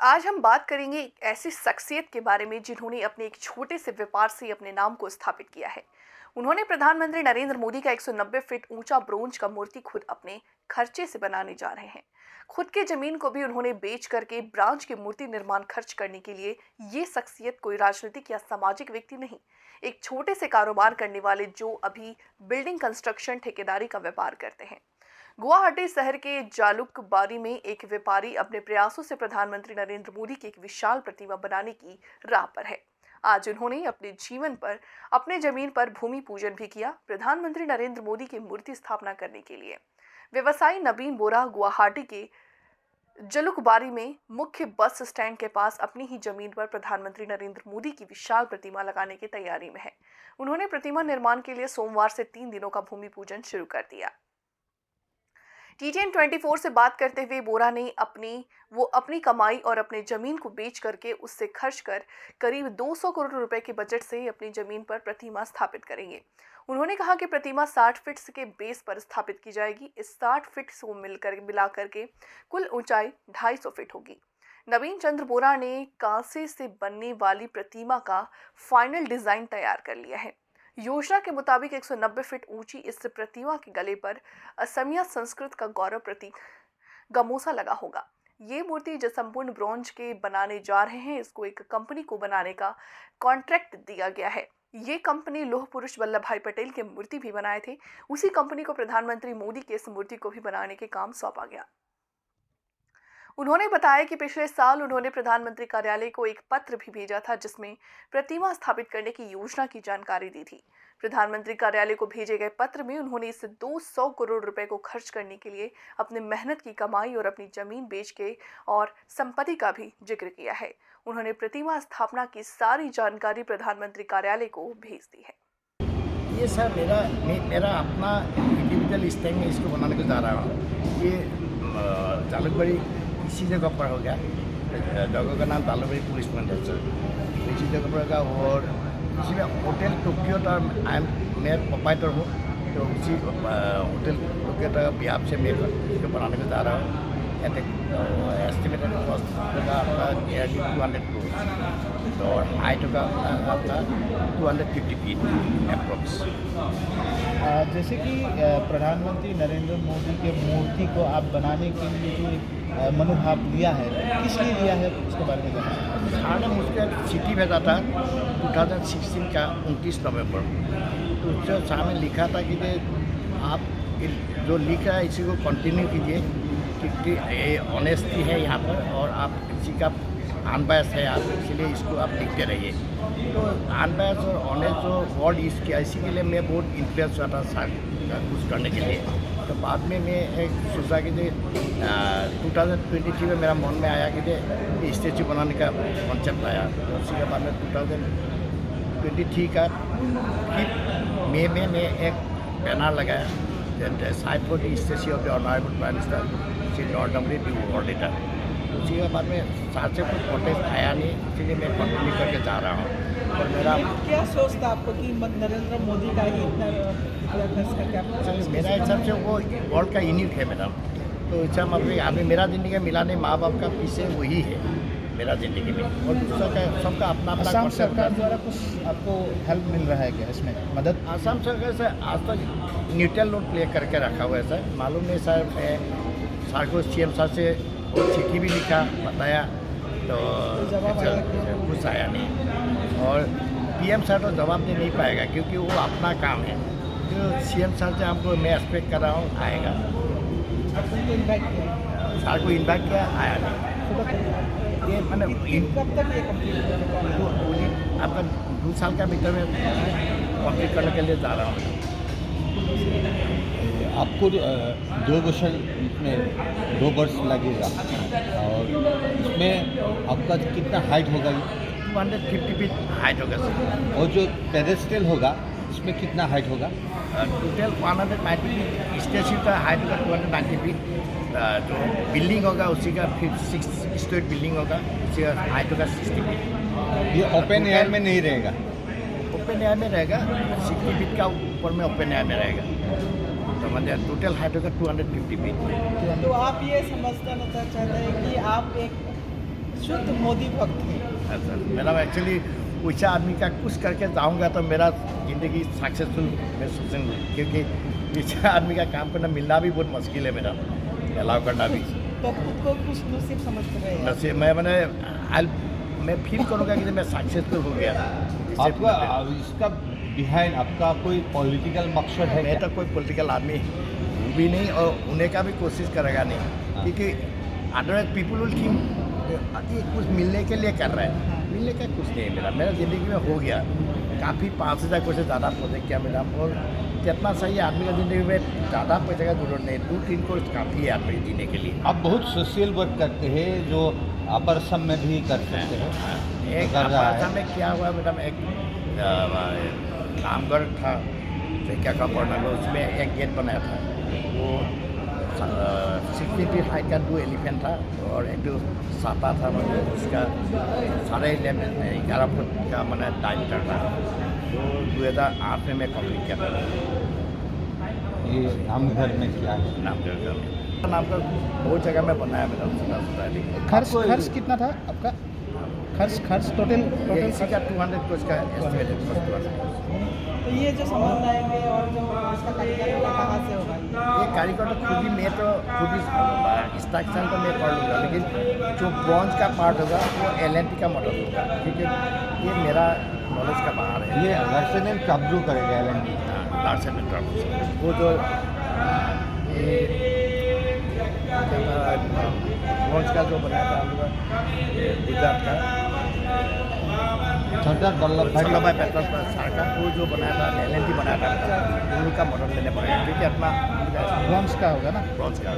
आज हम बात करेंगे एक ऐसी शख्सियत के बारे में जिन्होंने अपने एक छोटे से व्यापार से अपने नाम को स्थापित किया है। उन्होंने प्रधानमंत्री नरेंद्र मोदी का 190 फीट ऊंचा ब्रोंज का मूर्ति खुद अपने खर्चे से बनाने जा रहे हैं। खुद के जमीन को भी उन्होंने बेच करके ब्रांच की मूर्ति निर्माण खर्च करने के लिए। ये शख्सियत कोई राजनीतिक या सामाजिक व्यक्ति नहीं, एक छोटे से कारोबार करने वाले जो अभी बिल्डिंग कंस्ट्रक्शन ठेकेदारी का व्यापार करते हैं। गुवाहाटी शहर के जालुकबारी में एक व्यापारी अपने प्रयासों से प्रधानमंत्री नरेंद्र मोदी की एक विशाल प्रतिमा बनाने की राह पर है। आज उन्होंने अपने जमीन पर भूमि पूजन भी किया। प्रधानमंत्री नरेंद्र मोदी की मूर्ति स्थापना करने के लिए व्यवसायी नवीन बोरा गुवाहाटी के जलुकबारी में मुख्य बस स्टैंड के पास अपनी ही जमीन पर प्रधानमंत्री नरेंद्र मोदी की विशाल प्रतिमा लगाने की तैयारी में है। उन्होंने प्रतिमा निर्माण के लिए सोमवार से 3 दिनों का भूमि पूजन शुरू कर दिया। TTN24 से बात करते हुए बोरा ने अपनी कमाई और अपने जमीन को बेच करके उससे खर्च कर करीब 200 करोड़ रुपए के बजट से अपनी जमीन पर प्रतिमा स्थापित करेंगे। उन्होंने कहा कि प्रतिमा 60 फीट के बेस पर स्थापित की जाएगी। इस 60 फीट को मिलाकर के कुल ऊंचाई 250 फीट होगी। नवीन चंद्र बोरा ने कांसे से बनने वाली प्रतिमा का फाइनल डिजाइन तैयार कर लिया है। योजना के मुताबिक 190 फीट ऊंची इस प्रतिमा के गले पर असमिया संस्कृत का गौरव प्रतीक गमोसा लगा होगा। ये मूर्ति जो संपूर्ण ब्रॉन्ज के बनाने जा रहे हैं, इसको एक कंपनी को बनाने का कॉन्ट्रैक्ट दिया गया है। ये कंपनी लौह पुरुष वल्लभ भाई पटेल की मूर्ति भी बनाए थे। उसी कंपनी को प्रधानमंत्री मोदी की इस मूर्ति को भी बनाने के काम सौंपा गया। उन्होंने बताया कि पिछले साल उन्होंने प्रधानमंत्री कार्यालय को एक पत्र भी भेजा था जिसमें प्रतिमा स्थापित करने की योजना की जानकारी दी थी। प्रधानमंत्री कार्यालय को भेजे गए पत्र में उन्होंने इस 200 करोड़ रुपए को खर्च करने के लिए अपने मेहनत की कमाई और अपनी जमीन बेच के और संपत्ति का भी जिक्र किया है। उन्होंने प्रतिमा स्थापना की सारी जानकारी प्रधानमंत्री कार्यालय को भेज दी है। ये सर मेरा अपना इंडिविजुअल स्टाइल में इसको बनाने को जा रहा हूँ। ये जालुकबारी इसी जगह पर होगा। जगह का नाम जालुकबारी पुलिस मंडल सर, इसी जगह पर होगा। और इसी में होटल टोक्यो मैं प्रोपाइटर हूँ, तो उसी होटल टोक्यो का बिहाफ से मैं इसको बनाने को जा रहा हूँ। एस्टिमेटेड कॉस्ट होगा आपका नियरली 200 करोड़ और हाइट होगा आपका 250 फीट अप्रोक्स। जैसे कि प्रधानमंत्री नरेंद्र मोदी के मूर्ति को आप बनाने के लिए जो मनोभाव लिया है, किस लिए लिया है, उसके बारे में बताना। हाँ, मुझे चिट्ठी भेजा था 2016 का 29 नवंबर। तो उससे सामने लिखा था कि आप जो लिख रहा है इसी को कंटिन्यू कीजिए, क्योंकि ऑनेस्टी है यहाँ पर और आप किसी का अनबायस है आप, इसलिए इसको आप लिखते रहिए। तो अनबायस और ऑनेस्ट जो वर्ड यूज़ किया, इसी के लिए मैं बहुत इंटरेस्ट हुआ था सर कुछ करने के लिए। तो बाद में मैं एक सोचा कि 2023 में मेरा मन में आया कि स्टैचू बनाने का कॉन्सेप्ट आया। तो उसी के बाद में 2023 का मई में मैं एक बैनर लगाया side for the statue of the honourable prime minister Shri Narendra Modi auditor. उसी के बाद में साथ से कुछ कॉन्टेस्ट आया नहीं, इसीलिए मैं कंटिन्यू करके जा रहा हूँ। और मेरा क्या सोचता आपको कि नरेंद्र मोदी का ही इतना खर्च करके आप? मेरा हिसाब से वो वर्ल्ड का यूनिक है मैडम। तो इच्छा अभी मेरा ज़िंदगी मिलाने माँ बाप का पीछे वही है मेरा ज़िंदगी में, और दूसरा का सबका अपना अपना। असम सरकार द्वारा कुछ आपको हेल्प मिल रहा है क्या इसमें मदद? असम सरकार से आज तक न्यूट्रल रोल प्ले करके रखा हुआ है सर। मालूम नहीं सर, मैं सर को CM सर से चिट्ठी भी लिखा, बताया, तो कुछ आया नहीं। और PM सर तो जवाब दे नहीं पाएगा क्योंकि वो अपना काम है। जो CM सर से हमको मैं एक्सपेक्ट कर रहा हूँ आएगा। सर को इन्वाइट किया, आया नहीं। ये मैंने कब तक ये कंप्लीट आपका 2 साल का भीतर में कंप्लीट करने के लिए जा रहा हूँ। आपको 2 वर्ष लगेगा और इसमें आपका कितना हाइट होगा? 250 फीट हाइट होगा सर। और जो पेडेस्ट्रियल होगा इसमें कितना हाइट होगा? टोटल 190 फीट स्टैचू का हाइट होगा 290 फीट। जो बिल्डिंग होगा उसी का 6 स्टोरी बिल्डिंग होगा, उसी का हाइट होगा 60 फीट। ये ओपन एयर में नहीं रहेगा? ओपन एयर में रहेगा, 60 फीट का ऊपर में ओपन एयर में रहेगा। तो मतलब टोटल हाइट होगा 250 फीट। तो आप ये समझना चाहते हैं कि आप एक शुद्ध मोदी भक्त है। अच्छा, मेरा एक्चुअली वैसा आदमी का कुछ करके जाऊंगा तो मेरा ज़िंदगी सक्सेसफुल मैं सोचूंगा, क्योंकि वैसा आदमी का काम करना मिलना भी बहुत मुश्किल है, मेरा अलाउ करना भी। तो खुद को कुछ नसीब समझते रहे हैं। वैसे मैं फील करूँगा कि मैं सक्सेसफुल हो गया। आपका इसका बिहाइंड आपका कोई पॉलिटिकल मकसद है मैं क्या? तो कोई पॉलिटिकल आदमी हूँ भी नहीं और होने का भी कोशिश करेगा नहीं, क्योंकि अदरवाइज पीपल विल थिंक ये कुछ मिलने के लिए कर रहा है, मिलने का कुछ नहीं है। मेरा ज़िंदगी में हो गया काफ़ी 5,000 कोई से ज़्यादा प्रोजेक्ट किया मेरा, और कितना सही है आदमी का ज़िंदगी में ज़्यादा पैसे का जरूरत नहीं, 2-3 कोर्स काफ़ी है आदमी जीने के लिए। आप बहुत सोशल वर्क करते हैं जो अपर सम में भी कर सकते हैं। एक कर रहा है। आसाम में क्या हुआ मैडम, एक रामगढ़ था क्या का पड़ना में, उसमें एक गेट बनाया था, वो 60 फीट हाइट का 2 एलिफेंट था और एक जो साता था, मतलब उसका 11.5 फुट का मैंने डायमीटर था, तो 2008 में मैं कंप्लीट किया था। ये रामगढ़ में क्या है? नामगढ़ बहुत जगह में बनाया मेरा सुना खर्च कितना था आपका? खर्च टोटल इसी का 200 को इसका एस्टिमेटेड कॉस्ट। तो ये जो सामान लाएंगे और जो इसका कारीगर होगा कहाँ से होगा ये कारीगर तो खुद ही, मैं तो खुद ही स्ट्रक्चर तो मैं कर लूँगा, लेकिन जो ब्रॉन्ज का पार्ट होगा वो LNT का मॉडल होगा, क्योंकि ये मेरा नॉलेज का बाहर है। ये लार्सन एंड टब्रू करेगा LNT। लार्सन एंड टब्रू, वो जो ये ब्रॉन्ज का जो बनाया था हम लोग गुजरात का सरदार वल्लभ भाई पेट्रोल सर का, वो जो बनाया था LNT बनाया था, उनका मॉडल लेने पड़ेगा, क्योंकि अपना ब्रॉन्ज का होगा ना। ब्रॉन्ज का,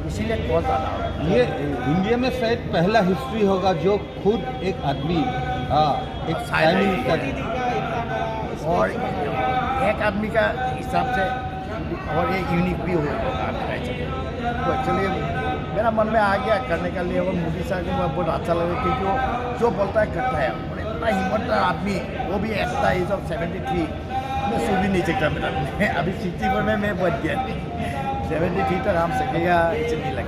इसीलिए कॉस्ट ज़्यादा होगा। ये इंडिया में शायद पहला हिस्ट्री होगा जो खुद एक आदमी एक प्राइम मिनिस्टर और एक आदमी का हिसाब से, और ये यूनिक भी होगा। तो एक्चुअली मेरा मन में आ गया करने के लिए, और मोदी साहब को बहुत अच्छा लगा, क्योंकि वो जो बोलता है करता है, और इतना हिम्मतदार आदमी, वो भी एट द एज ऑफ 73। मैं सो भी नहीं सकता मेरा, अभी 64 में मैं बच गया, 73 तक हम सकेगा इसे नहीं लगा।